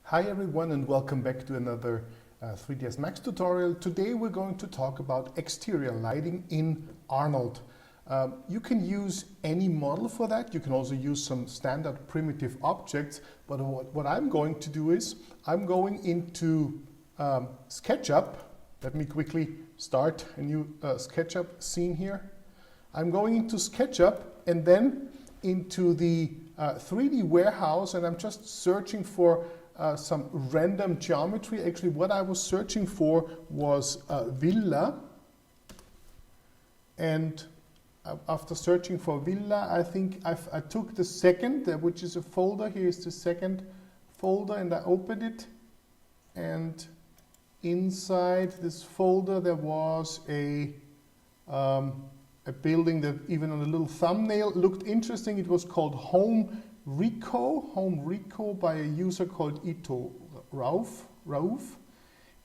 Hi everyone and welcome back to another 3ds Max tutorial. Today we're going to talk about exterior lighting in Arnold. You can use any model for that. You can also use some standard primitive objects, but what I'm going to do is I'm going into SketchUp. Let me quickly start a new SketchUp scene here. I'm going into SketchUp and then into the 3D warehouse, and I'm just searching for some random geometry. Actually, what I was searching for was villa, and after searching for villa, I think I took the second, which is a folder. Here is the second folder, and I opened it, and inside this folder there was a building that even on a little thumbnail looked interesting. It was called Home Rico by a user called Ito Rauf,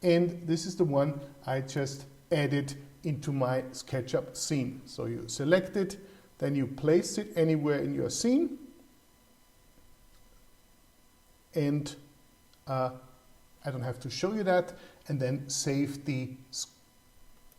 and this is the one I just added into my SketchUp scene. So you select it, then you place it anywhere in your scene, and I don't have to show you that, and then save the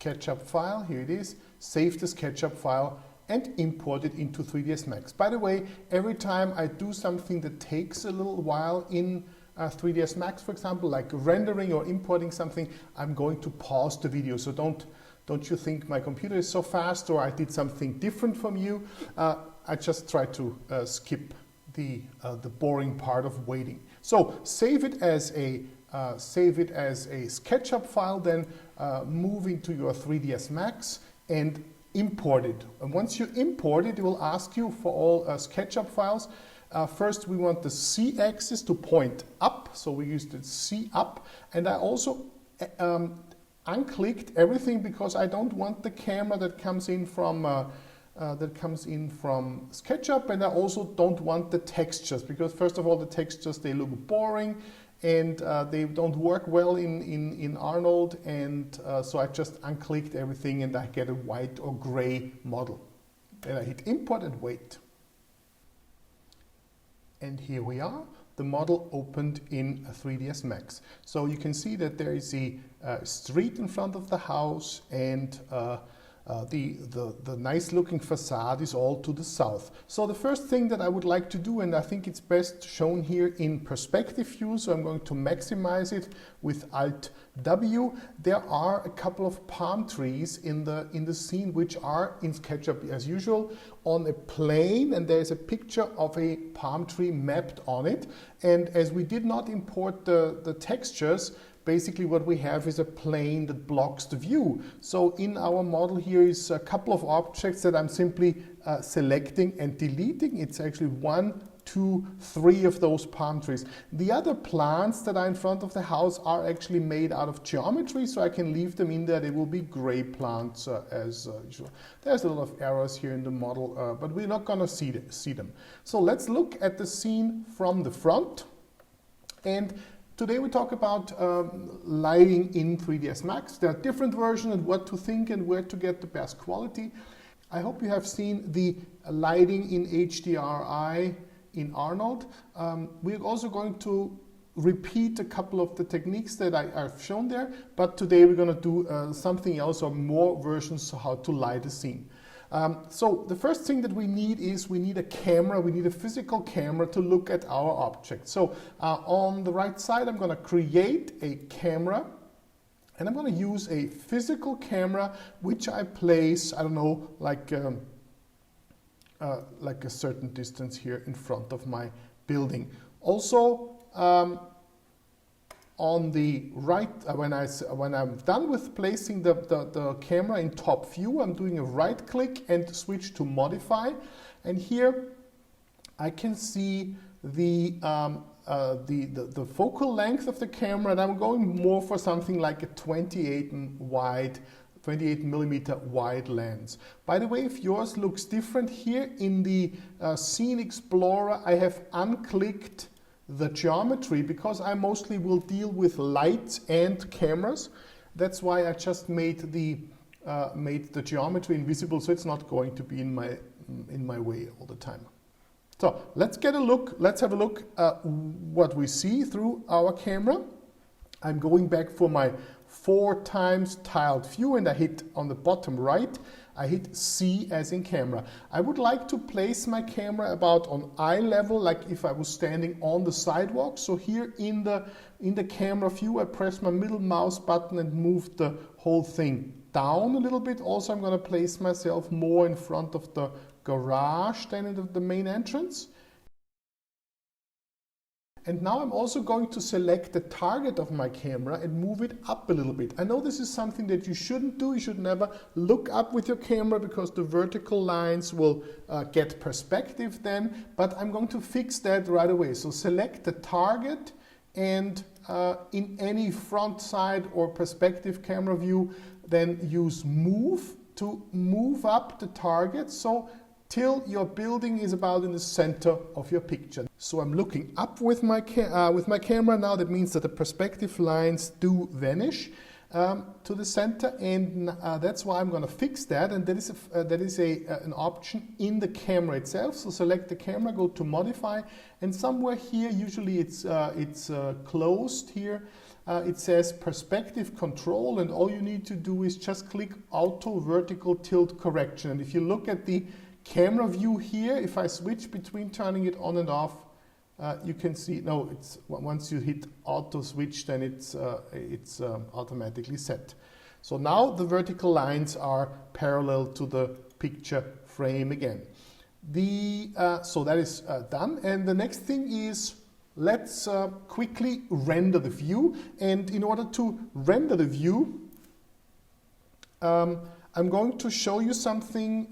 SketchUp file. Here it is. Save the SketchUp file and import it into 3ds Max. By the way, every time I do something that takes a little while in 3ds Max, for example, like rendering or importing something, I'm going to pause the video. So don't you think my computer is so fast or I did something different from you. I just try to skip the boring part of waiting. So save it as a SketchUp file, then move into your 3ds Max and import it. And once you import it, it will ask you for all SketchUp files. First, we want the C-axis to point up, so we use the C up. And I also unclicked everything because I don't want the camera that comes in from SketchUp, and I also don't want the textures because, first of all, the textures, they look boring and they don't work well in Arnold, and so I just unclicked everything and I get a white or gray model. Then I hit import and wait. And here we are. The model opened in 3ds Max. So you can see that there is a street in front of the house, and the nice looking facade is all to the south. So the first thing that I would like to do, and I think it's best shown here in perspective view, so I'm going to maximize it with Alt W. There are a couple of palm trees in the scene which are in SketchUp as usual on a plane, and there's a picture of a palm tree mapped on it. And as we did not import the textures, basically what we have is a plane that blocks the view. So in our model here is a couple of objects that I'm simply selecting and deleting. It's actually 1, 2, 3 of those palm trees. The other plants that are in front of the house are actually made out of geometry, so I can leave them in there. They will be gray plants as usual. There's a lot of errors here in the model, but we're not going to see them. So let's look at the scene from the front. And today we talk about lighting in 3ds Max. There are different versions and what to think and where to get the best quality. I hope you have seen the lighting in HDRI in Arnold. We're also going to repeat a couple of the techniques that I've shown there, but today we're going to do something else or more versions of how to light a scene. So the first thing that we need is we need a camera, we need a physical camera to look at our object. So on the right side I'm going to create a camera, and I'm going to use a physical camera which I place, I don't know, like a certain distance here in front of my building. Also on the right, when I'm done with placing the camera in top view, I'm doing a right click and switch to modify, and here I can see the focal length of the camera, and I'm going more for something like a 28 millimeter wide lens. By the way, if yours looks different, here in the Scene Explorer I have unclicked the geometry because I mostly will deal with lights and cameras. That's why I just made the geometry invisible, so it's not going to be in my way all the time. So let's have a look at what we see through our camera. I'm going back for my 4 times tiled view, and I hit on the bottom right, I hit C as in camera. I would like to place my camera about on eye level, like if I was standing on the sidewalk. So here in the camera view, I press my middle mouse button and move the whole thing down a little bit. Also, I'm going to place myself more in front of the garage than in the main entrance. And now I'm also going to select the target of my camera and move it up a little bit. I know this is something that you shouldn't do. You should never look up with your camera because the vertical lines will get perspective then, but I'm going to fix that right away. So select the target, and in any front side or perspective camera view, then use move to move up the target. So till your building is about in the center of your picture. So I'm looking up with my camera now. That means that the perspective lines do vanish to the center, and that's why I'm going to fix that. And that is an option in the camera itself. So select the camera, go to modify, and somewhere here, usually it's closed here. It says perspective control, and all you need to do is just click auto vertical tilt correction. And if you look at the camera view here, if I switch between turning it on and off, you can see, no, it's once you hit auto switch, then it's automatically set. So now the vertical lines are parallel to the picture frame again. So that is done, and the next thing is, let's quickly render the view. And in order to render the view, I'm going to show you something.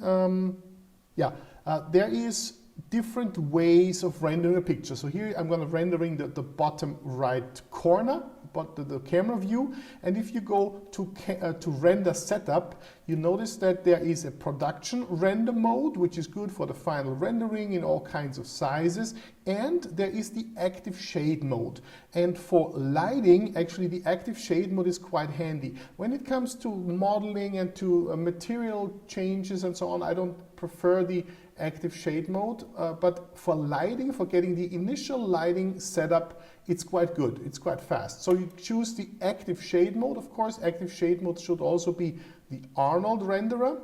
There is different ways of rendering a picture. So here I'm going to rendering the bottom right corner, but the camera view. And if you go to render setup, you notice that there is a production render mode, which is good for the final rendering in all kinds of sizes. And there is the active shade mode. And for lighting, actually the active shade mode is quite handy. When it comes to modeling and to material changes and so on, I don't prefer the active shade mode, but for lighting, for getting the initial lighting setup, it's quite good, it's quite fast. So you choose the active shade mode. Of course, active shade mode should also be the Arnold Renderer.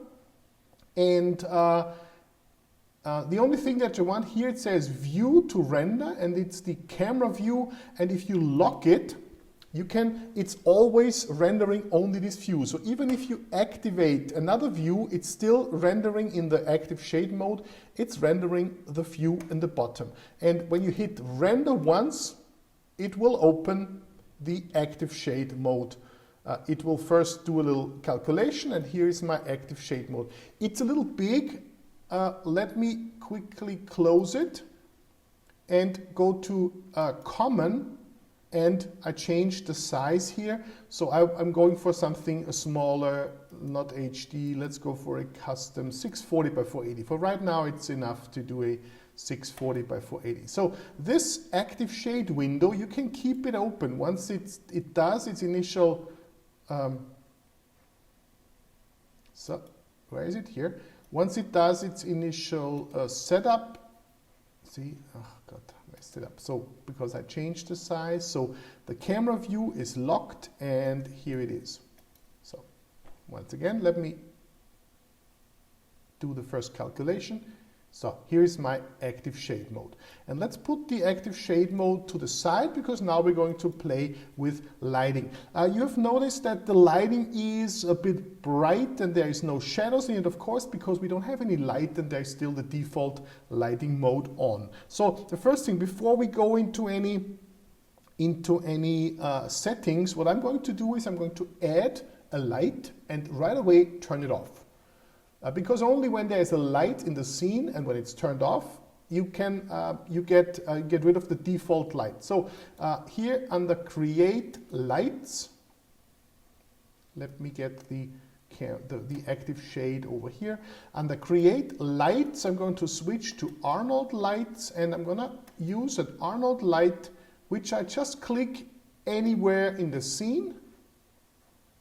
And the only thing that you want here, it says view to render, and it's the camera view. And if you lock it, it's always rendering only this view. So even if you activate another view, it's still rendering in the active shade mode. It's rendering the view in the bottom. And when you hit render once, it will open the active shade mode. It will first do a little calculation, and here is my active shade mode. It's a little big. Let me quickly close it and go to common. And I changed the size here. So I'm going for something smaller, not HD. Let's go for a custom 640 by 480. For right now, it's enough to do a 640 by 480. So this active shade window, you can keep it open. Once it does its initial, so where is it here? Once it does its initial setup, see, oh God. It up. So because I changed the size, so the camera view is locked, and here it is. So once again, let me do the first calculation. So here is my active shade mode. And let's put the active shade mode to the side, because now we're going to play with lighting. You have noticed that the lighting is a bit bright and there is no shadows in it, of course, because we don't have any light and there's still the default lighting mode on. So the first thing, before we go into any settings, what I'm going to do is I'm going to add a light and right away turn it off. Because only when there is a light in the scene and when it's turned off, you can get rid of the default light. So here under Create Lights, let me get the active shade over here. Under Create Lights, I'm going to switch to Arnold Lights, and I'm going to use an Arnold light, which I just click anywhere in the scene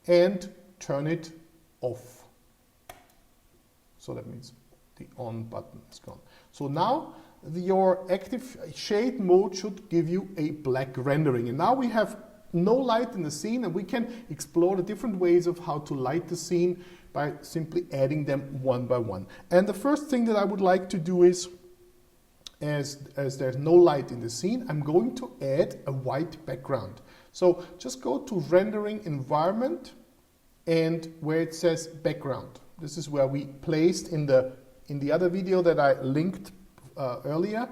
and turn it off. So that means the on button is gone. So now your active shade mode should give you a black rendering. And now we have no light in the scene, and we can explore the different ways of how to light the scene by simply adding them one by one. And the first thing that I would like to do is, as there's no light in the scene, I'm going to add a white background. So just go to Rendering Environment, and where it says Background. This is where we placed in the other video that I linked earlier,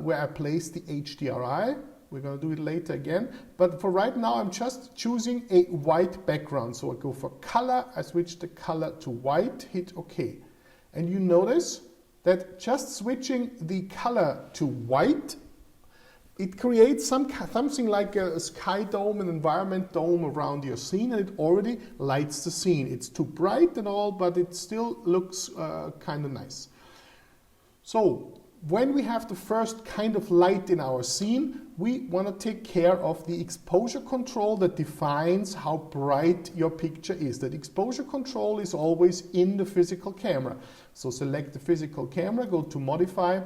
where I placed the HDRI. We're going to do it later again. But for right now, I'm just choosing a white background. So I go for color, I switch the color to white, hit OK. And you notice that just switching the color to white, it creates something like a Skydome, an environment dome around your scene, and it already lights the scene. It's too bright and all, but it still looks kind of nice. So when we have the first kind of light in our scene, we want to take care of the exposure control that defines how bright your picture is. That exposure control is always in the physical camera. So select the physical camera, go to Modify,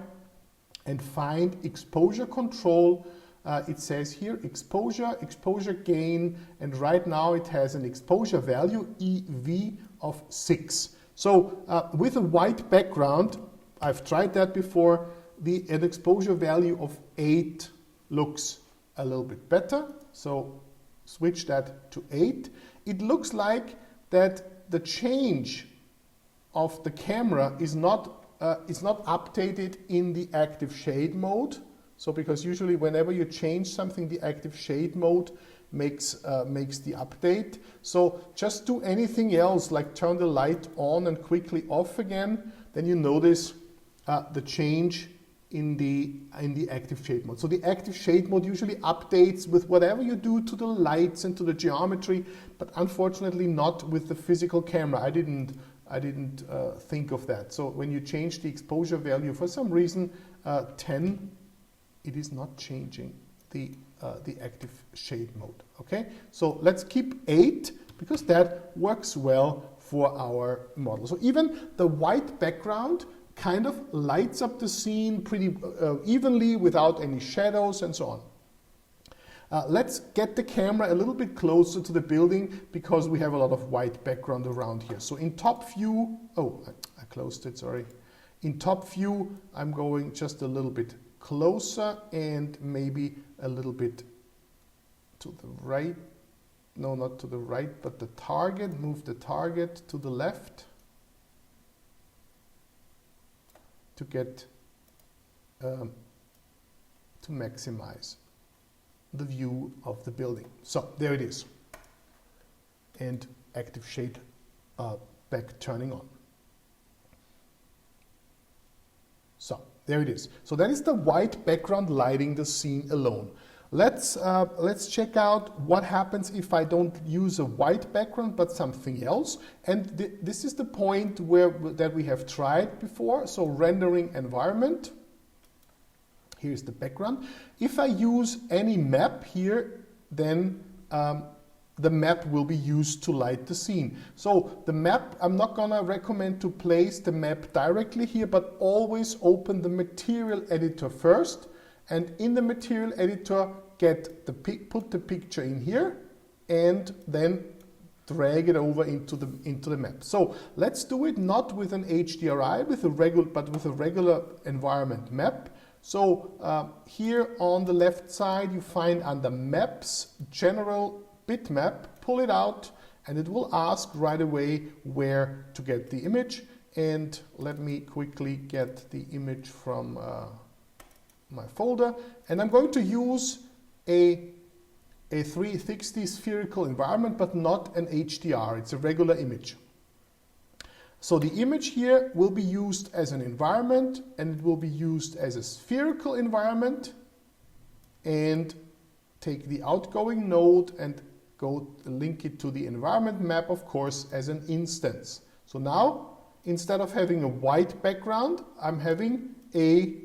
and find exposure control. It says here exposure gain, and right now it has an exposure value, EV, of 6. So with a white background, I've tried that before, an exposure value of 8 looks a little bit better. So switch that to 8. It looks like that the change of the camera is not updated in the active shade mode. So because usually whenever you change something, the active shade mode makes the update. So just do anything else, like turn the light on and quickly off again, then you notice the change in the active shade mode. So the active shade mode usually updates with whatever you do to the lights and to the geometry, but unfortunately not with the physical camera. I didn't think of that. So when you change the exposure value for some reason 10, it is not changing the active shade mode. Okay, so let's keep 8 because that works well for our model. So even the white background kind of lights up the scene pretty evenly without any shadows and so on. Let's get the camera a little bit closer to the building because we have a lot of white background around here. So in top view, I closed it, sorry. In top view, I'm going just a little bit closer and maybe a little bit to the right. No, not to the right, but the target. Move the target to the left to get to maximize the view of the building. So there it is, and active shade back turning on. So there it is. So that is the white background lighting the scene alone. Let's check out what happens if I don't use a white background but something else. And this is the point that we have tried before. So rendering environment. Here's the background. If I use any map here, then the map will be used to light the scene. So the map, I'm not gonna recommend to place the map directly here, but always open the material editor first. And in the material editor, put the picture in here, and then drag it over into the map. So let's do it not with an HDRI, but with a regular environment map. So here on the left side, you find under Maps, General Bitmap. Pull it out, and it will ask right away where to get the image. And let me quickly get the image from my folder, and I'm going to use a 360 spherical environment, but not an HDR. It's a regular image. So the image here will be used as an environment, and it will be used as a spherical environment, and take the outgoing node and go link it to the environment map, of course, as an instance. So now, instead of having a white background, I'm having a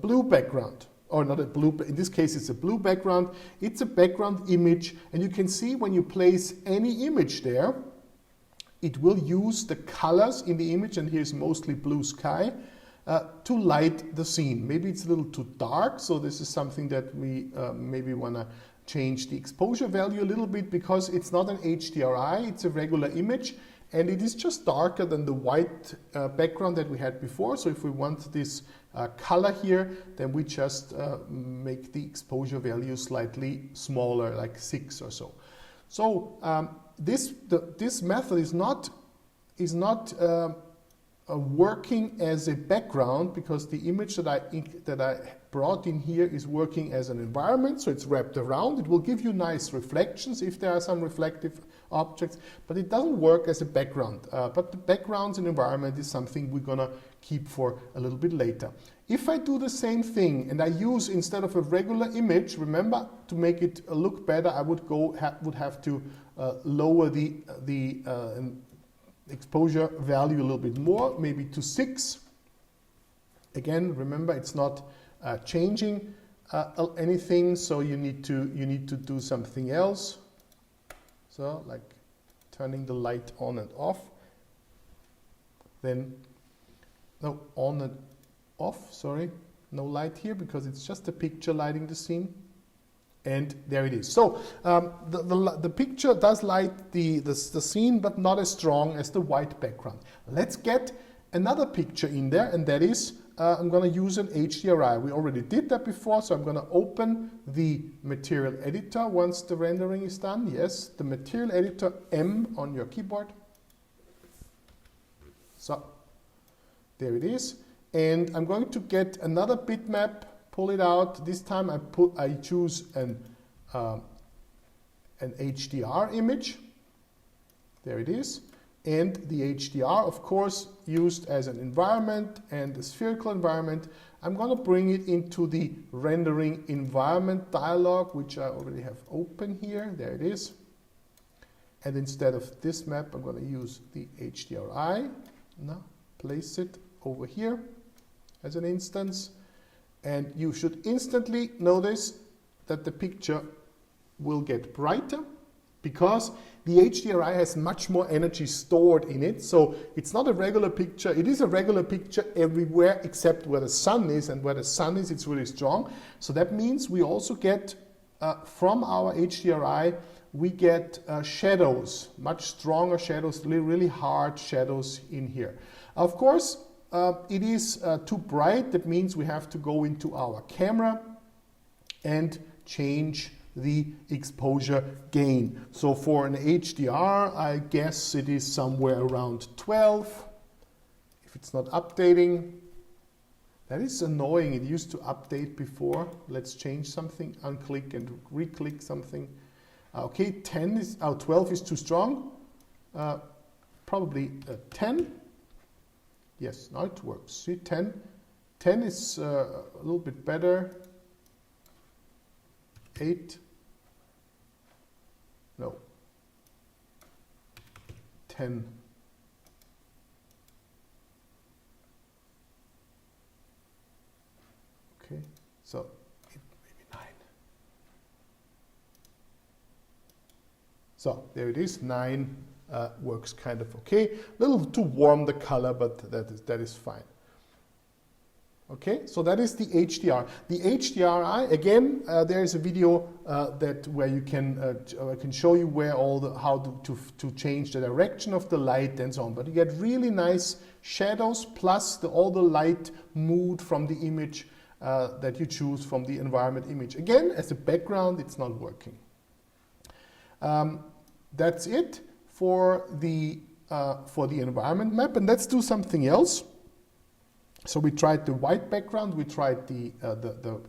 blue background, or not a blue, in this case it's a blue background. It's a background image, and you can see when you place any image there, it will use the colors in the image, and here's mostly blue sky, to light the scene. Maybe it's a little too dark, so this is something that we maybe want to change the exposure value a little bit, because it's not an HDRI, it's a regular image, and it is just darker than the white background that we had before. So if we want this color here, then we just make the exposure value slightly smaller, like 6 or so. So this method is not working as a background, because the image that I brought in here is working as an environment, so it's wrapped around. It will give you nice reflections if there are some reflective objects, but it doesn't work as a background. But the backgrounds and environment is something we're gonna keep for a little bit later. If I do the same thing and I use, instead of a regular image, remember, to make it look better, I would have to lower the exposure value a little bit more, maybe to 6. Again, remember, it's not changing anything, so you need to do something else. So, like turning the light on and off. Then, no, on and off, sorry. No light here, because it's just a picture lighting the scene. And there it is. So the picture does light the scene, but not as strong as the white background. Let's get another picture in there, and that is, I'm going to use an HDRI. We already did that before, so I'm going to open the material editor once the rendering is done. Yes, the material editor M on your keyboard. So there it is. And I'm going to get another bitmap, pull it out. This time I choose an HDR image. There it is. And the HDR, of course, used as an environment and a spherical environment. I'm going to bring it into the rendering environment dialog, which I already have open here. There it is. And instead of this map, I'm going to use the HDRI. Now, place it over here as an instance. And you should instantly notice that the picture will get brighter, because the HDRI has much more energy stored in it. So it's not a regular picture. It is a regular picture everywhere except where the sun is, and where the sun is, it's really strong. So that means we also get, from our HDRI, we get shadows, much stronger shadows, really hard shadows in here. Of course, it is too bright. That means we have to go into our camera and change the exposure gain. So for an HDR, I guess it is somewhere around 12. If it's not updating, that is annoying. It used to update before. Let's change something, unclick and re-click something. Okay, 12 is too strong. Probably 10. Yes, now it works. See, 10 is a little bit better. 8. No. 10. Okay, so maybe 9. So there it is. 9 works kind of okay. A little too warm the color, but that is fine. Okay, so that is the HDR. The HDRI, again, there is a video where you I can show you where how to change the direction of the light and so on. But you get really nice shadows, plus all the light mood from the image that you choose from the environment image. Again, as a background, it's not working. That's it for the environment map, and let's do something else. So we tried the white background, we tried the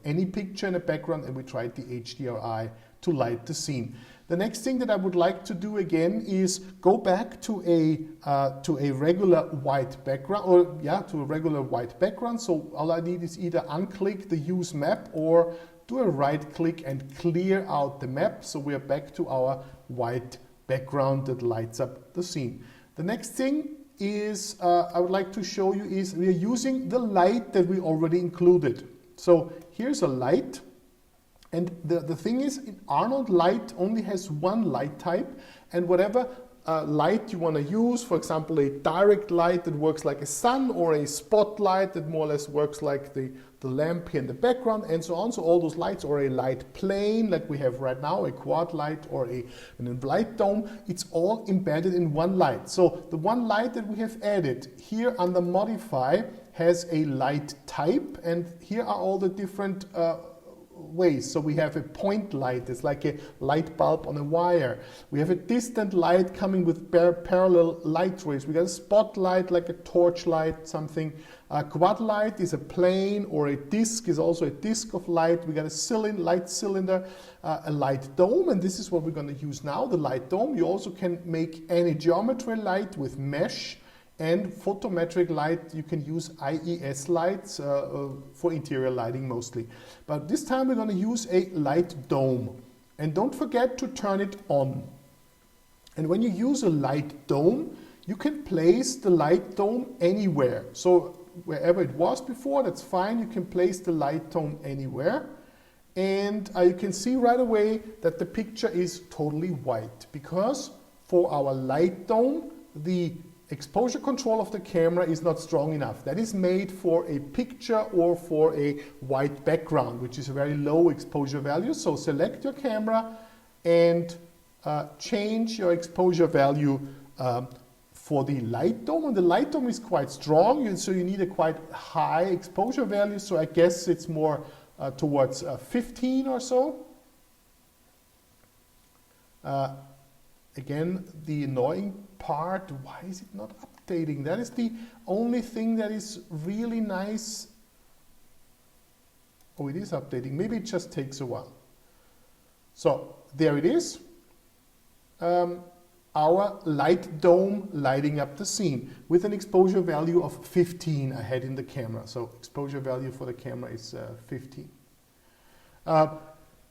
any picture in a background, and we tried the HDRI to light the scene. The next thing that I would like to do again is go back to a regular white background, to a regular white background. So all I need is either unclick the use map or do a right click and clear out the map. So we are back to our white background that lights up the scene. The next thing is I would like to show you is we are using the light that we already included. So here's a light, and the thing is, in Arnold, light only has one light type, and whatever light you want to use, for example, a direct light that works like a sun, or a spotlight that more or less works like the lamp here in the background, and so on. So all those lights, or a light plane like we have right now, a quad light, or a light dome, it's all embedded in one light. So the one light that we have added here under modify has a light type, and here are all the different ways. So we have a point light, it's like a light bulb on a wire. We have a distant light coming with parallel light rays. We got a spotlight like a torch light, something. A quad light is a plane, or a disc is also a disc of light. We got a light cylinder, a light dome, and this is what we're going to use now, the light dome. You also can make any geometry light with mesh, and photometric light. You can use IES lights for interior lighting mostly. But this time we're going to use a light dome. And don't forget to turn it on. And when you use a light dome, you can place the light dome anywhere. So wherever it was before, that's fine. You can place the light dome anywhere. And you can see right away that the picture is totally white, because for our light dome, the exposure control of the camera is not strong enough. That is made for a picture or for a white background, which is a very low exposure value. So select your camera and change your exposure value for the light dome. And the light dome is quite strong, so you need a quite high exposure value. So I guess it's more towards 15 or so. Again, the annoying part, why is it not updating? That is the only thing that is really nice. Oh, it is updating. Maybe it just takes a while. So there it is. Our light dome lighting up the scene with an exposure value of 15 I had in the camera. So exposure value for the camera is 15.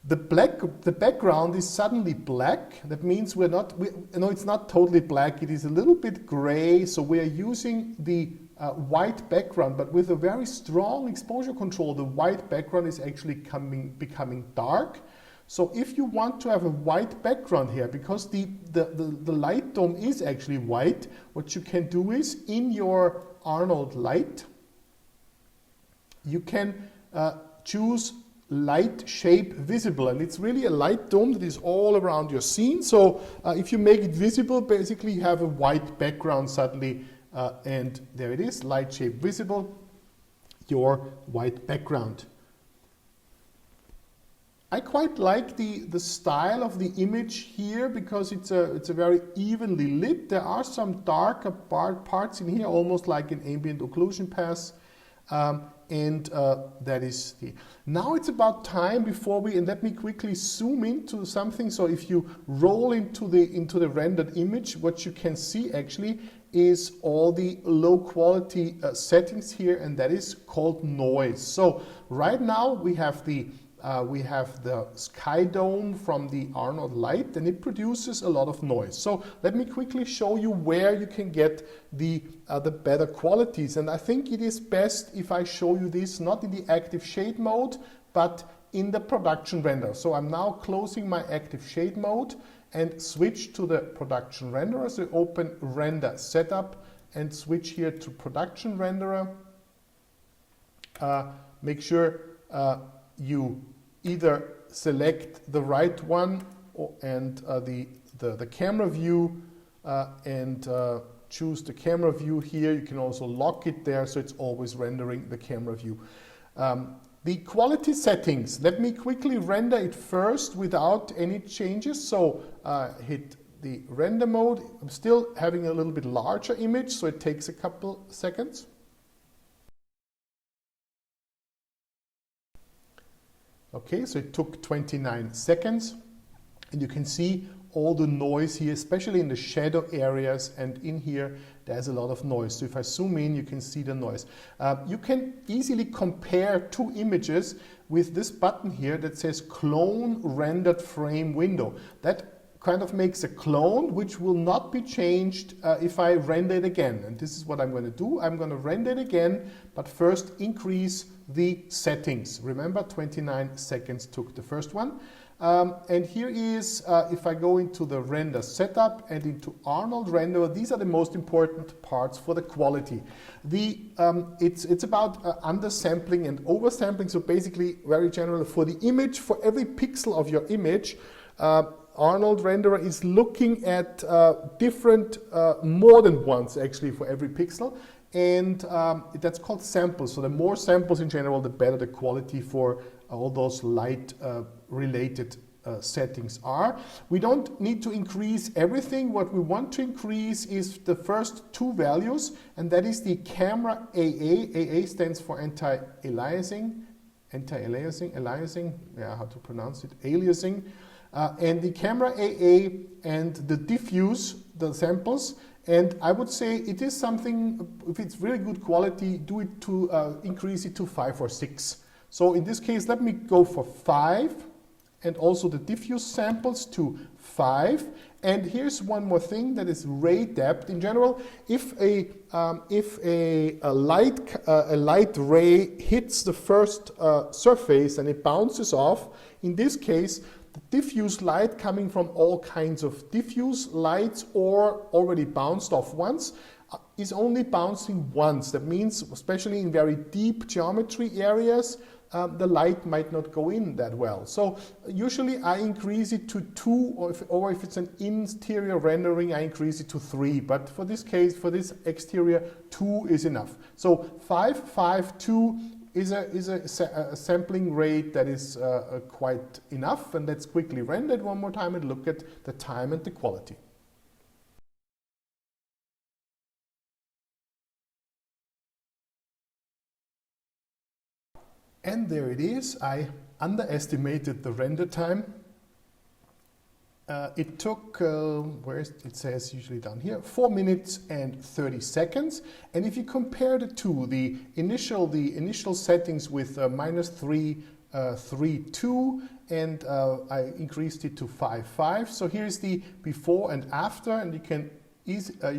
The background is suddenly black. That means it's not totally black. It is a little bit gray. So we are using the white background, but with a very strong exposure control, the white background is actually becoming dark. So if you want to have a white background here, because the light dome is actually white, what you can do is in your Arnold light, you can choose light shape visible, and it's really a light dome that is all around your scene. So if you make it visible, basically you have a white background suddenly, and there it is, light shape visible, your white background. I quite like the style of the image here, because it's a very evenly lit. There are some darker parts in here, almost like an ambient occlusion pass. And that is the. Now it's about time before and let me quickly zoom into something. So if you roll into the rendered image, what you can see actually is all the low quality settings here, and that is called noise. So right now we have the Skydome from the Arnold light, and it produces a lot of noise. So let me quickly show you where you can get the better qualities. And I think it is best if I show you this not in the active shade mode, but in the production render. So I'm now closing my active shade mode and switch to the production renderer. So open render setup and switch here to production renderer. Make sure you either select the right one and the camera view and choose the camera view here. You can also lock it there, so it's always rendering the camera view. The quality settings, let me quickly render it first without any changes. So hit the render mode. I'm still having a little bit larger image, so it takes a couple seconds. Okay, so it took 29 seconds, and you can see all the noise here, especially in the shadow areas, and in here there's a lot of noise. So if I zoom in, you can see the noise. You can easily compare two images with this button here that says Clone Rendered Frame Window. That kind of makes a clone which will not be changed if I render it again. And this is what I'm going to do. I'm going to render it again, but first increase the settings. Remember, 29 seconds took the first one. And here is, if I go into the render setup and into Arnold Renderer, these are the most important parts for the quality. It's about undersampling and oversampling. So basically, very general, for the image, for every pixel of your image, Arnold Renderer is looking at different, more than once actually for every pixel. And that's called samples. So the more samples in general, the better the quality for all those light related settings are. We don't need to increase everything. What we want to increase is the first two values, and that is the camera AA. AA stands for anti-aliasing, yeah, how to pronounce it, aliasing. And the camera AA and the diffuse, the samples. And I would say it is something, if it's really good quality, do it to increase it to 5 or 6. So in this case, let me go for 5, and also the diffuse samples to 5. And here's one more thing, that is ray depth. In general, if a light ray hits the first surface and it bounces off, in this case, the diffuse light coming from all kinds of diffuse lights or already bounced off once is only bouncing once. That means, especially in very deep geometry areas, the light might not go in that well. So usually I increase it to 2, or if it's an interior rendering, I increase it to 3. But for this case, for this exterior, 2 is enough. So 5, 5, 2 is a sampling rate that is quite enough. And let's quickly render it one more time and look at the time and the quality. And there it is. I underestimated the render time. It took, it says usually down here, 4 minutes and 30 seconds. And if you compare the two, the initial settings with -332, and I increased it to 5.5. So here's the before and after, and you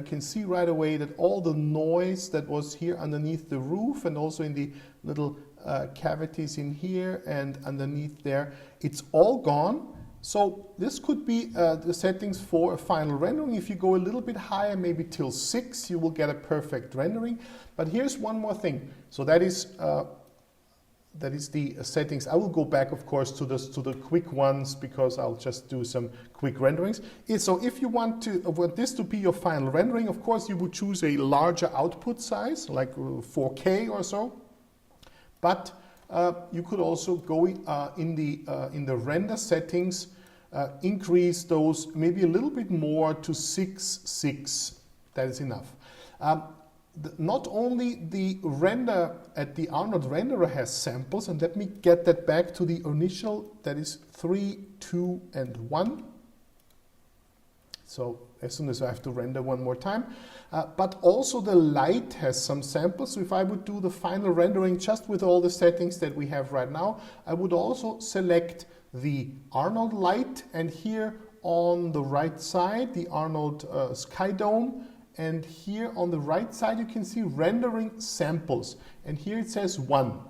can see right away that all the noise that was here underneath the roof and also in the little cavities in here and underneath there, it's all gone. So this could be the settings for a final rendering. If you go a little bit higher, maybe till 6, you will get a perfect rendering. But here's one more thing. So that is the settings. I will go back, of course, to the quick ones because I'll just do some quick renderings. So if you want this to be your final rendering, of course, you would choose a larger output size, like 4K or so. But you could also go in the render settings, increase those maybe a little bit more to 6.6. That is enough. Not only the render at the Arnold Renderer has samples, and let me get that back to the initial, that is 3, 2, and 1. So as soon as I have to render one more time. But also the light has some samples. So if I would do the final rendering just with all the settings that we have right now, I would also select the Arnold light, and here on the right side, the Arnold Skydome. And here on the right side, you can see rendering samples. And here it says 1.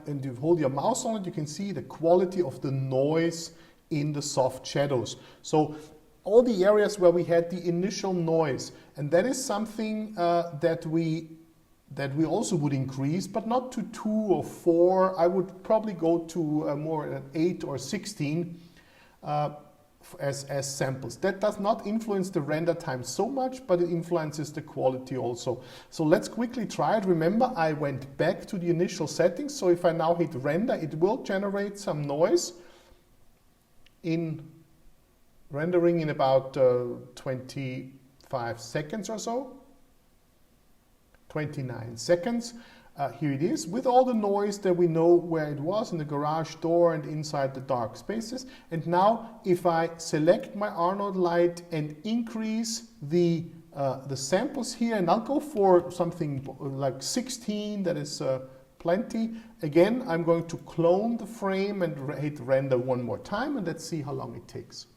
And you hold your mouse on it, you can see the quality of the noise in the soft shadows. So all the areas where we had the initial noise, and that is something that we also would increase, but not to 2 or 4. I would probably go to more an 8 or 16 as samples. That does not influence the render time so much, but it influences the quality also. So let's quickly try it. Remember, I went back to the initial settings. So if I now hit render, it will generate some noise in rendering in about 25 seconds or so. 29 seconds. Here it is with all the noise that we know where it was in the garage door and inside the dark spaces. And now if I select my Arnold light and increase the samples here, and I'll go for something like 16, that is plenty. Again, I'm going to clone the frame and hit render one more time, and let's see how long it takes.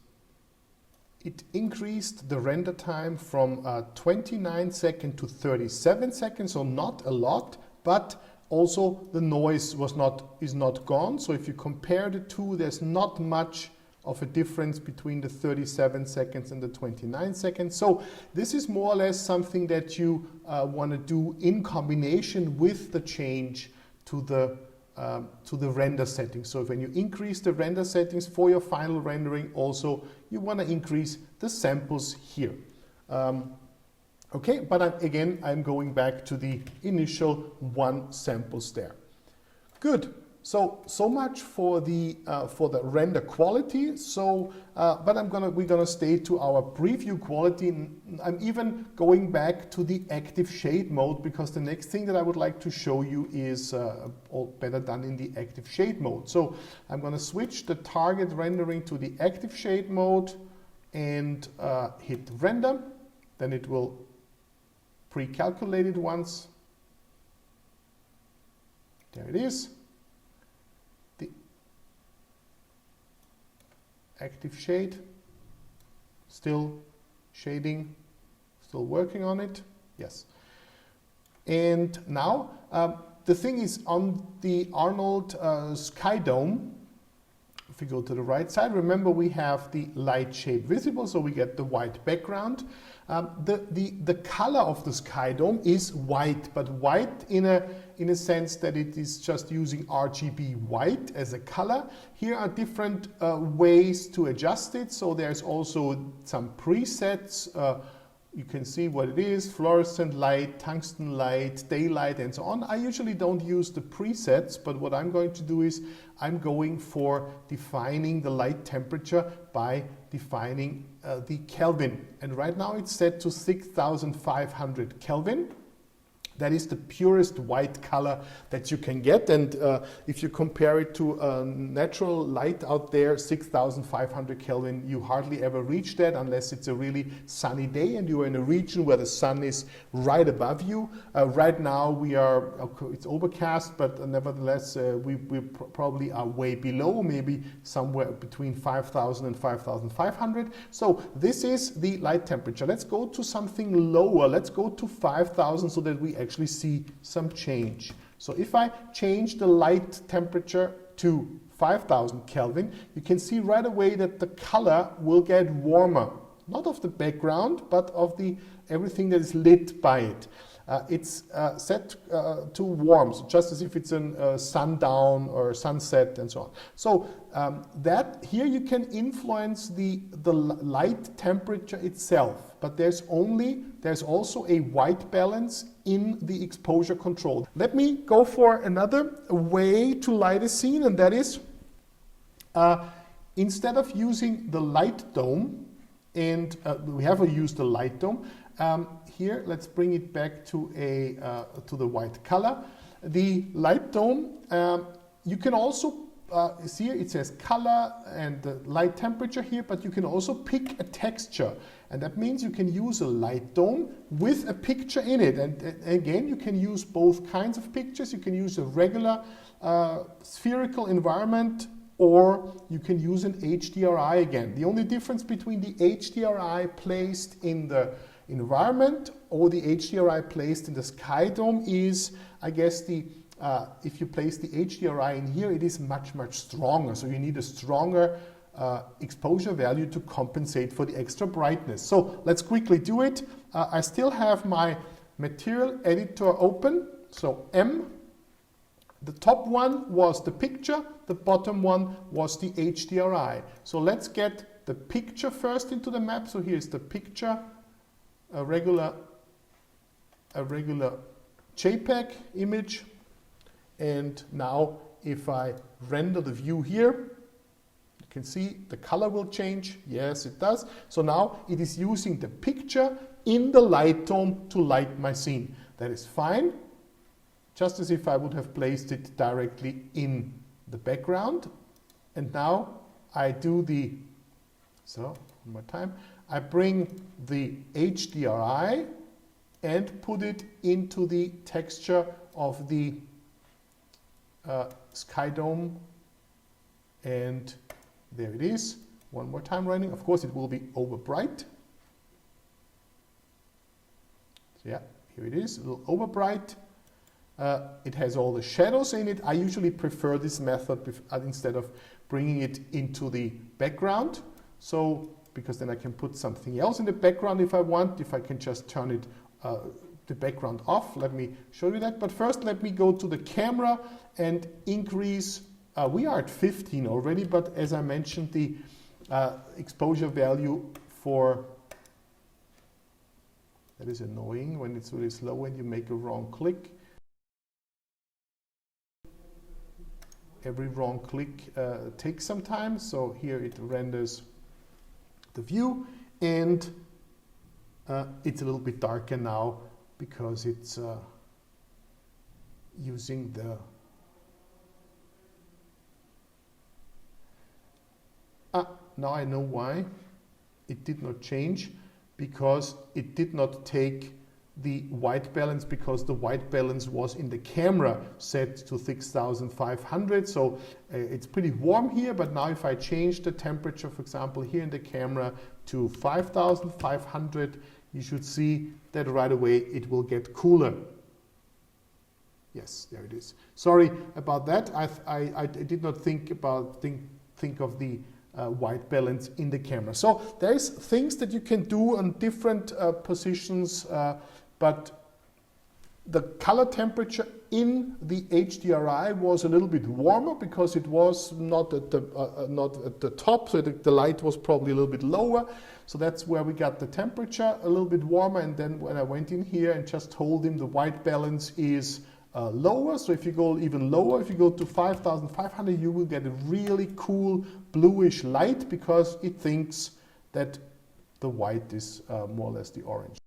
it increased the render time from 29 seconds to 37 seconds, so not a lot, but also the noise is not gone. So if you compare the two, there's not much of a difference between the 37 seconds and the 29 seconds. So this is more or less something that you want to do in combination with the change to the render settings. So when you increase the render settings for your final rendering, also you want to increase the samples here. Okay, but again, I'm going back to the initial 1 samples there. Good. So much for the render quality. So, but we're gonna stay to our preview quality. I'm even going back to the active shade mode, because the next thing that I would like to show you is all better done in the active shade mode. So I'm gonna switch the target rendering to the active shade mode and hit render. Then it will pre-calculate it once. There it is. Active shade, still shading, still working on it, yes. And now, the thing is, on the Arnold Skydome, if we go to the right side, remember we have the light shade visible, so we get the white background. The color of the Skydome is white, but white in a sense that it is just using RGB white as a color. Here are different ways to adjust it. So there's also some presets. You can see what it is: fluorescent light, tungsten light, daylight, and so on. I usually don't use the presets, but what I'm going to do is I'm going for defining the light temperature by defining the Kelvin. And right now it's set to 6,500 Kelvin. That is the purest white color that you can get. And if you compare it to natural light out there, 6,500 Kelvin, you hardly ever reach that unless it's a really sunny day and you are in a region where the sun is right above you. Right now it's overcast, but nevertheless we probably are way below, maybe somewhere between 5,000 and 5,500. So this is the light temperature. Let's go to something lower. Let's go to 5,000 so that we actually see some change. So if I change the light temperature to 5,000 Kelvin, you can see right away that the color will get warmer. Not of the background, but of everything that is lit by it. It's set to warm, so just as if it's a sundown or sunset and so on. So that here you can influence the light temperature itself, but there's also a white balance in the exposure control. Let me go for another way to light a scene, and that is instead of using the Lightdome, and we have used the Lightdome. Here, let's bring it back to the white color. The Lightdome, you can also see it says color and the light temperature here, but you can also pick a texture, and that means you can use a Lightdome with a picture in it. And again, you can use both kinds of pictures. You can use a regular spherical environment, or you can use an HDRI again. The only difference between the HDRI placed in the environment or the HDRI placed in the Skydome is, I guess, if you place the HDRI in here, it is much, much stronger. So you need a stronger exposure value to compensate for the extra brightness. So let's quickly do it. I still have my material editor open. So M. The top one was the picture, the bottom one was the HDRI. So let's get the picture first into the map. So here's the picture, a regular JPEG image. And now if I render the view here, you can see the color will change. Yes, it does. So now it is using the picture in the Lightdome to light my scene. That is fine. Just as if I would have placed it directly in the background. And now I do one more time, I bring the HDRI and put it into the texture of the Skydome, and there it is. One more time running. Of course, it will be over bright. So yeah, here it is, a little over bright. It has all the shadows in it. I usually prefer this method instead of bringing it into the background. So, because then I can put something else in the background if I want, if I can just turn it, the background off. Let me show you that. But first, let me go to the camera and increase. We are at 15 already, but as I mentioned, the exposure value for, that is annoying when it's really slow and you make a wrong click. Every wrong click takes some time, so here it renders the view, and it's a little bit darker now because it's using the now I know why it did not change, because it did not take the white balance, because the white balance was in the camera set to 6500, so it's pretty warm here. But now if I change the temperature, for example here in the camera, to 5500, you should see that right away it will get cooler. Yes, there it is. Sorry about that. I did not think of the white balance in the camera. So there's things that you can do on different positions, but the color temperature in the HDRI was a little bit warmer because it was not at the top, so the light was probably a little bit lower. So that's where we got the temperature a little bit warmer. And then when I went in here and just told him the white balance is lower, so if you go even lower, if you go to 5500, you will get a really cool bluish light because it thinks that the white is more or less the orange.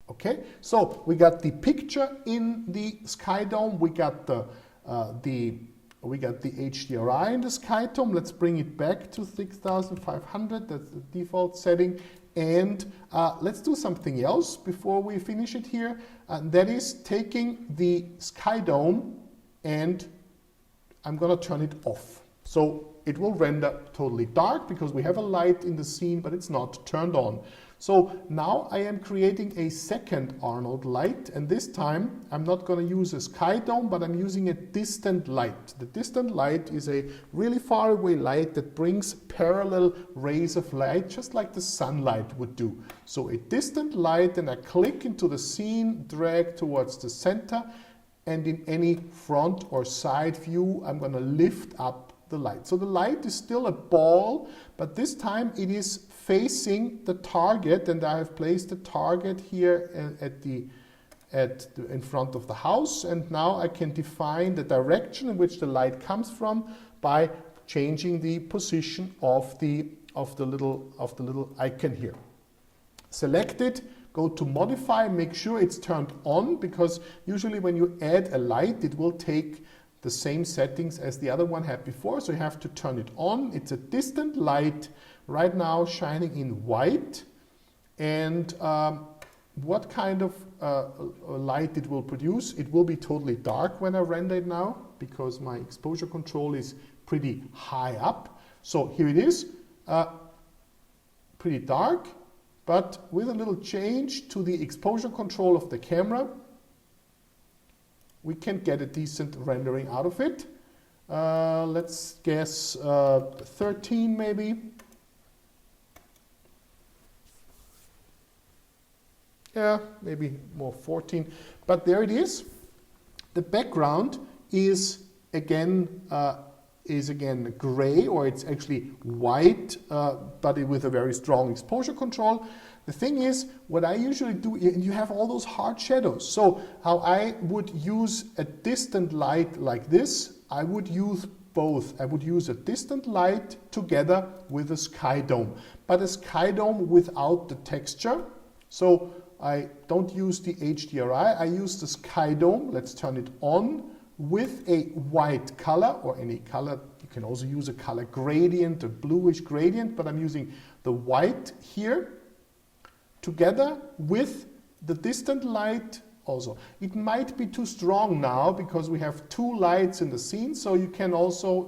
Okay, so we got the picture in the Skydome, we got the HDRI in the Skydome. Let's bring it back to 6500, that's the default setting. And let's do something else before we finish it here. And that is taking the Skydome, and I'm going to turn it off. So it will render totally dark because we have a light in the scene, but it's not turned on. So now I am creating a second Arnold light, and this time I'm not going to use a Skydome, but I'm using a distant light. The distant light is a really far away light that brings parallel rays of light, just like the sunlight would do. So a distant light, and I click into the scene, drag towards the center, and in any front or side view, I'm going to lift up the light. So the light is still a ball, but this time it is facing the target, and I have placed the target here in front of the house. And now I can define the direction in which the light comes from by changing the position of the little icon here. Select it, go to modify, make sure it's turned on, because usually when you add a light, it will take the same settings as the other one had before, so you have to turn it on. It's a distant light right now shining in white, and what kind of light it will produce? It will be totally dark when I render it now because my exposure control is pretty high up. So here it is, pretty dark, but with a little change to the exposure control of the camera, we can get a decent rendering out of it. Let's guess 13 maybe. Yeah, maybe more 14. But there it is. The background is again gray, or it's actually white, but with a very strong exposure control. The thing is, what I usually do, and you have all those hard shadows. So how I would use a distant light like this, I would use both. I would use a distant light together with a Skydome, but a Skydome without the texture. So I don't use the HDRI, I use the Skydome. Let's turn it on with a white color, or any color. You can also use a color gradient, a bluish gradient, but I'm using the white here, together with the distant light also. It might be too strong now because we have two lights in the scene, so you can also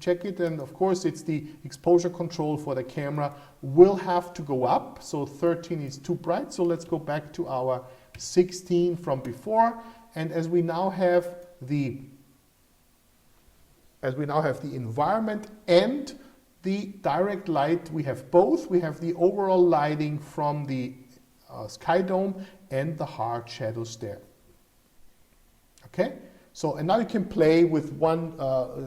check it, and of course it's the exposure control for the camera will have to go up, so 13 is too bright, so let's go back to our 16 from before, and as we now have the environment and the direct light, we have both. We have the overall lighting from the Skydome and the hard shadows there. Okay, so and now you can play with one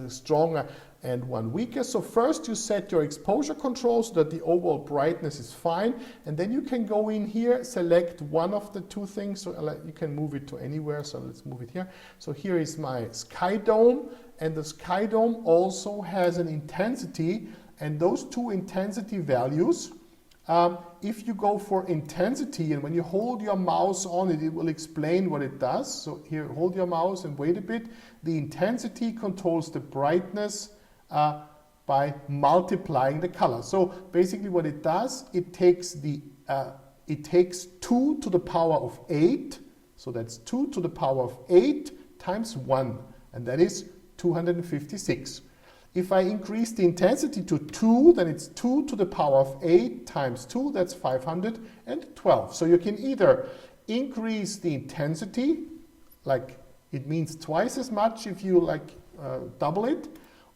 stronger and one weaker. So first you set your exposure control so that the overall brightness is fine, and then you can go in here, select one of the two things, so you can move it to anywhere, so let's move it here. So here is my Skydome, and the Skydome also has an intensity, and those two intensity values, if you go for intensity, and when you hold your mouse on it, it will explain what it does. So here, hold your mouse and wait a bit. The intensity controls the brightness by multiplying the color. So basically what it does, it takes 2 to the power of 8, so that's 2 to the power of 8 times 1, and that is 256. If I increase the intensity to 2, then it's 2 to the power of 8 times 2, that's 512. So you can either increase the intensity, like it means twice as much if you double it,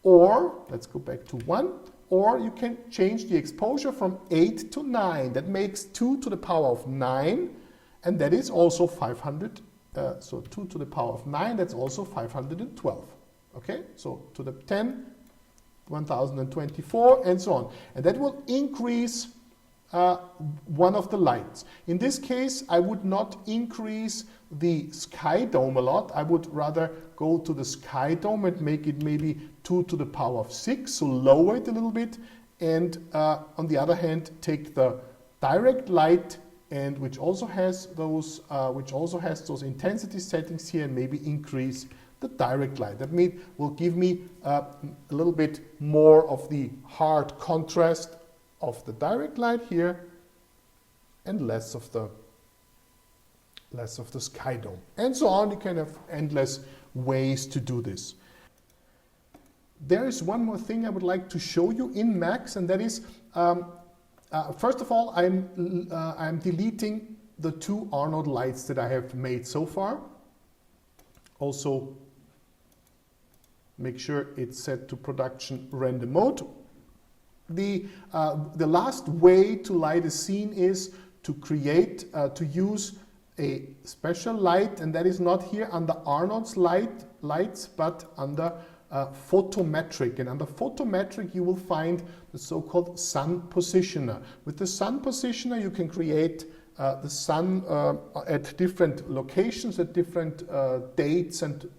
or, let's go back to 1, or you can change the exposure from 8 to 9. That makes 2 to the power of 9, and that is also 500. So 2 to the power of 9, that's also 512. Okay, so to the 10, 1024, and so on. And that will increase one of the lights. In this case, I would not increase the Skydome a lot. I would rather go to the Skydome and make it maybe 2 to the power of 6, so lower it a little bit. And on the other hand, take the direct light, and which also has those intensity settings here, and maybe increase the direct light. That will give me a little bit more of the hard contrast of the direct light here, and less of the Skydome, and so on. You can have endless ways to do this. There is one more thing I would like to show you in Max, and that is first of all, I'm deleting the 2 Arnold lights that I have made so far. Also, make sure it's set to production render mode. The last way to light a scene is to use a special light, and that is not here under Arnold's lights, but under photometric. And under photometric you will find the so-called sun positioner. With the sun positioner you can create the sun at different locations, at different dates and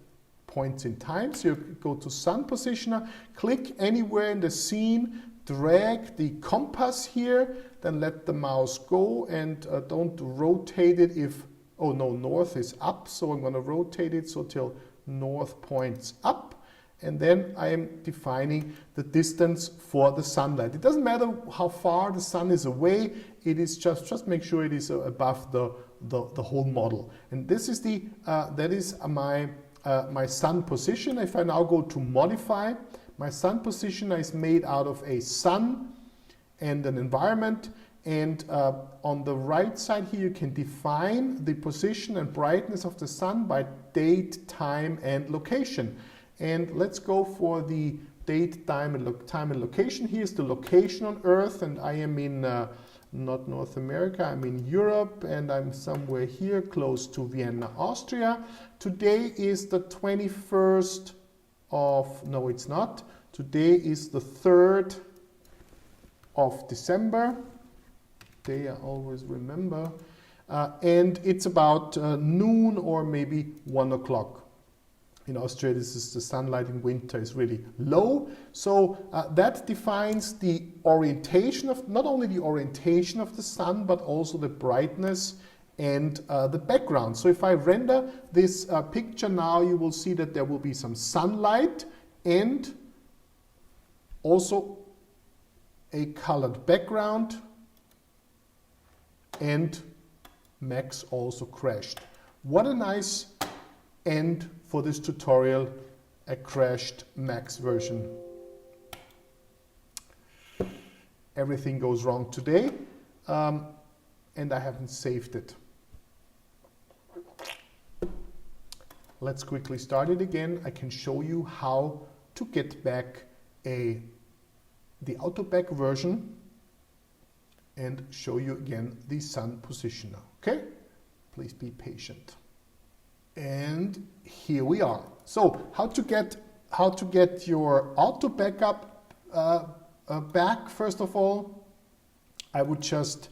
points in time. So you go to sun positioner, click anywhere in the scene, drag the compass here, then let the mouse go, and don't rotate it if, oh no, north is up, so I'm going to rotate it so till north points up, and then I am defining the distance for the sunlight. It doesn't matter how far the sun is away, it is just make sure it is above the whole model. And this is that is my sun position. If I now go to modify, my sun position is made out of a sun and an environment, and on the right side here you can define the position and brightness of the sun by date, time and location. And let's go for the date, time and location. Here's the location on Earth, and I am in not North America, I'm in Europe, and I'm somewhere here close to Vienna, Austria. Today is the 21st of, no it's not, today is the 3rd of December, day I always remember, and it's about noon or maybe 1 o'clock. In Austria, this is the sunlight in winter is really low, so that defines the orientation of, not only the orientation of the sun, but also the brightness and the background. So if I render this picture now, you will see that there will be some sunlight and also a colored background, and Max also crashed. What a nice end for this tutorial, a crashed Max version. Everything goes wrong today, and I haven't saved it. Let's quickly start it again. I can show you how to get back the AutoBack version and show you again the sun positioner. Okay? Please be patient. And here we are. So how to get your auto backup back? First of all, I would just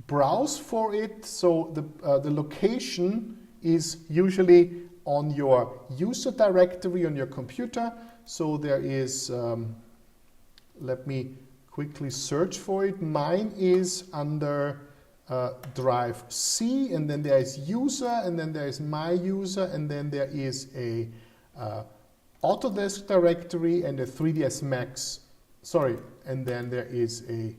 browse for it. So the location is usually on your user directory on your computer. So there is, let me quickly search for it. Mine is under drive C, and then there is user, and then there is my user, and then there is a Autodesk directory and a 3ds Max, and then there is a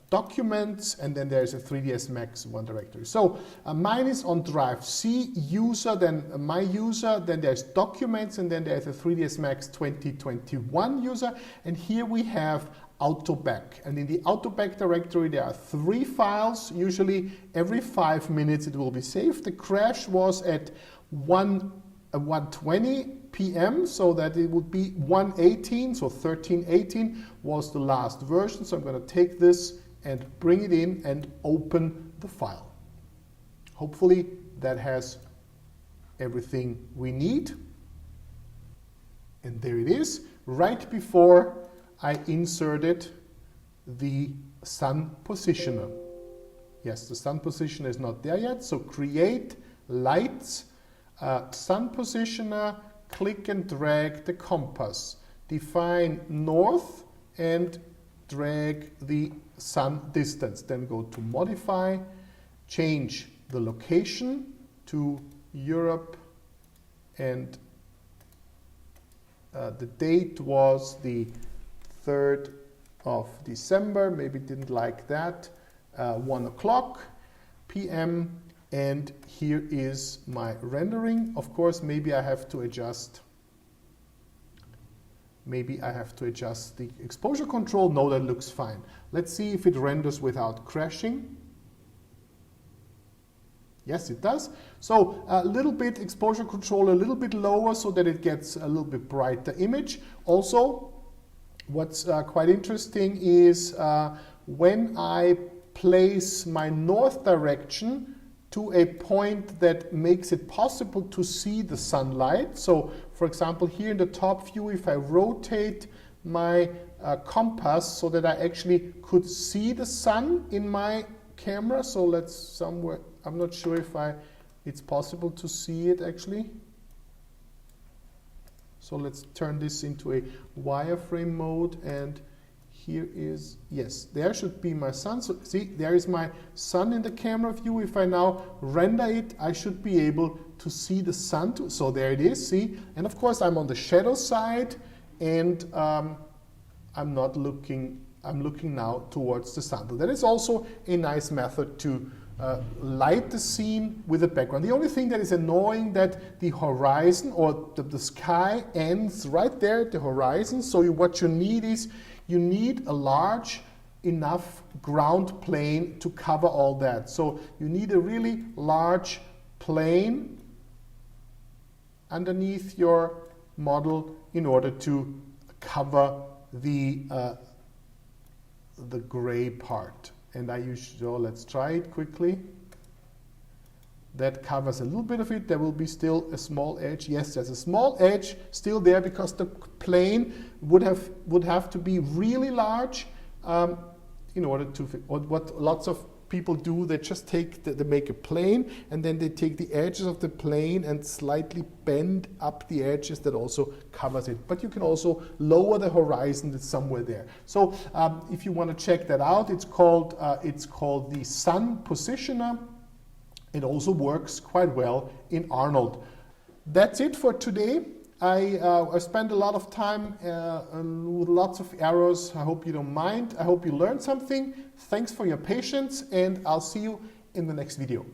documents, and then there is a 3ds Max one directory. So mine is on drive C, user, then my user, then there's documents, and then there's a 3ds Max 2021 user, and here we have AutoBack. And in the AutoBack directory there are 3 files. Usually every 5 minutes it will be saved. The crash was at 1:20 p.m. so that it would be 1:18, so 13:18 was the last version. So I'm going to take this and bring it in and open the file. Hopefully that has everything we need. And there it is, right before I inserted the sun positioner. Yes, the sun positioner is not there yet, so create lights, sun positioner, click and drag the compass, define north and drag the sun distance, then go to modify, change the location to Europe, and the date was the 3rd of December, maybe didn't like that, 1:00 p.m. and here is my rendering. Of course, maybe I have to adjust the exposure control. No, that looks fine. Let's see if it renders without crashing. Yes, it does. So a little bit exposure control, a little bit lower so that it gets a little bit brighter image. Also, what's quite interesting is when I place my north direction to a point that makes it possible to see the sunlight. So for example, here in the top view, if I rotate my compass so that I actually could see the sun in my camera. So let's somewhere, I'm not sure if it's possible to see it actually. So let's turn this into a wireframe mode, and here is, yes, there should be my sun. So see, there is my sun in the camera view. If I now render it, I should be able to see the sun too. So there it is, see? And of course I'm on the shadow side, and I'm looking now towards the sun. So that is also a nice method to light the scene with a background. The only thing that is annoying that the horizon or the sky ends right there at the horizon. So what you need is you need a large enough ground plane to cover all that. So you need a really large plane underneath your model in order to cover the gray part. And I usually, so let's try it quickly. That covers a little bit of it. There will be still a small edge. Yes, there's a small edge still there because the plane would have to be really large in order to fit. What lots of people do, they just they make a plane and then they take the edges of the plane and slightly bend up the edges. That also covers it. But you can also lower the horizon that's somewhere there. So if you want to check that out, it's called the sun positioner. It also works quite well in Arnold. That's it for today. I spent a lot of time with lots of errors. I hope you don't mind. I hope you learned something. Thanks for your patience, and I'll see you in the next video.